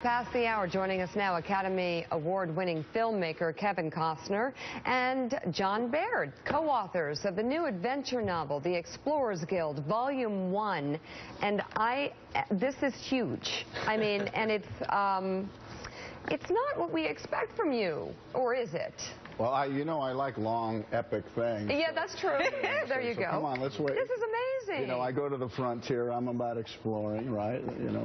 Past the hour, joining us now, Academy Award-winning filmmaker Kevin Costner and John Baird, co-authors of the new adventure novel, The Explorers Guild, Volume 1. And this is huge. I mean, and it's not what we expect from you, or is it? Well, I like long, epic things. Yeah, that's true. There you go. Come on, let's wait. This is amazing. I go to the frontier. I'm about exploring, right?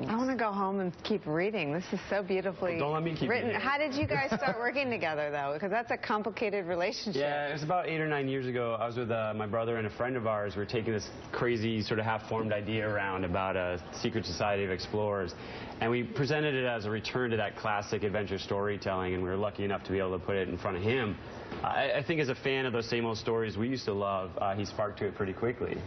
I want to go home and keep reading. This is so beautifully Don't let me keep written. reading. How did you guys start working together, though? Because that's a complicated relationship. Yeah, it was about 8 or 9 years ago. I was with my brother and a friend of ours. We were taking this crazy, sort of half-formed idea around about a secret society of explorers. And we presented it as a return to that classic adventure storytelling, and we were lucky enough to be able to put it in front of him. I think as a fan of those same old stories we used to love, he sparked to it pretty quickly.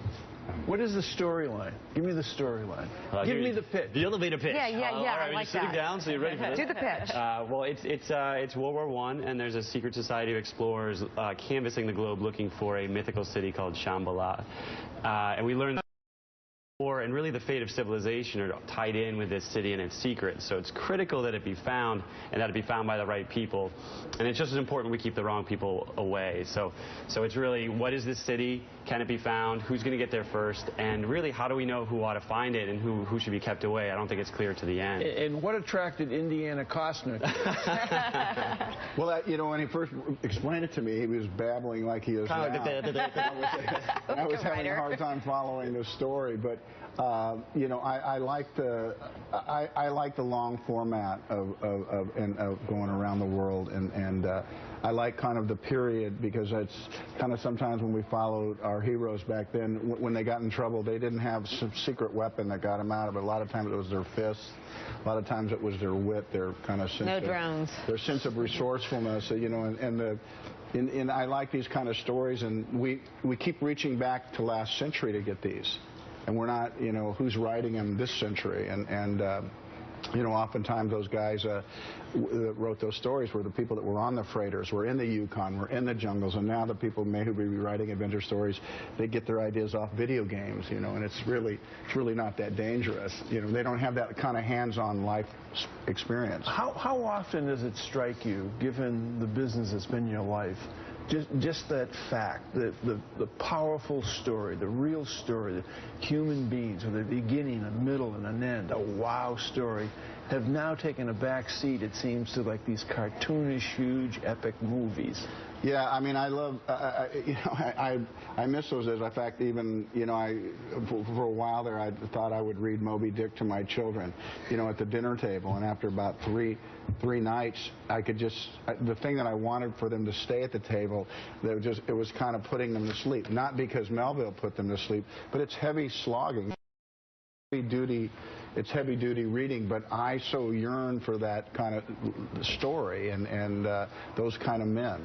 What is the storyline? Give me the storyline. Give me the pitch. The elevator pitch. Yeah, All right, I like you're sitting that. down, so you're ready for this? Do the pitch. Well, it's World War I, and there's a secret society of explorers canvassing the globe looking for a mythical city called Bulla. And we learned that war and really the fate of civilization are tied in with this city and its secrets. So it's critical that it be found, and that it be found by the right people. And it's just as important we keep the wrong people away. So it's really, what is this city? Can it be found? Who's going to get there first? And really, how do we know who ought to find it and who should be kept away? I don't think it's clear to the end. And what attracted Costner to you? Well, when he first explained it to me, he was babbling like he is now. And I was having a hard time following the story, but I like the long format of going around the world, and I like kind of the period, because it's kind of sometimes when we followed our heroes back then, when they got in trouble, they didn't have some secret weapon that got them out of it. A lot of times it was their fists. A lot of times it was their wit, their kind of sense drones. Their sense of resourcefulness, and I like these kind of stories, and we keep reaching back to last century to get these. And we're not, who's writing them this century. And oftentimes those guys that wrote those stories were the people that were on the freighters, were in the Yukon, were in the jungles. And now the people who be writing adventure stories, they get their ideas off video games, and it's really not that dangerous. They don't have that kind of hands-on life experience. How often does it strike you, given the business that's been your life, just that fact, the powerful story, the real story, that human beings with a beginning, a middle, and an end, a wow story, have now taken a back seat, it seems, to like these cartoonish, huge, epic movies? Yeah, I mean, I love, I miss those days. In fact, even, for a while there, I thought I would read Moby Dick to my children, at the dinner table. And after about three nights, I could the thing that I wanted for them to stay at the table, it was kind of putting them to sleep. Not because Melville put them to sleep, but it's heavy slogging. It's heavy-duty reading, but I so yearn for that kind of story and those kind of men.